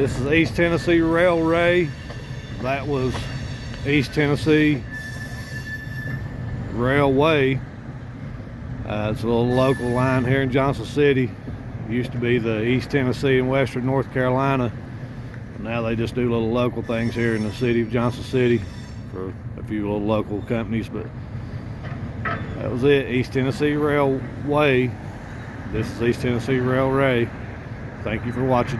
This is East Tennessee Railway. That was East Tennessee Railway. It's a little local line here in Johnson City. It used to be the East Tennessee and Western North Carolina. Now they just do little local things here in the city of Johnson City for a few little local companies. But that was it, East Tennessee Railway. This is East Tennessee Railway. Thank you for watching.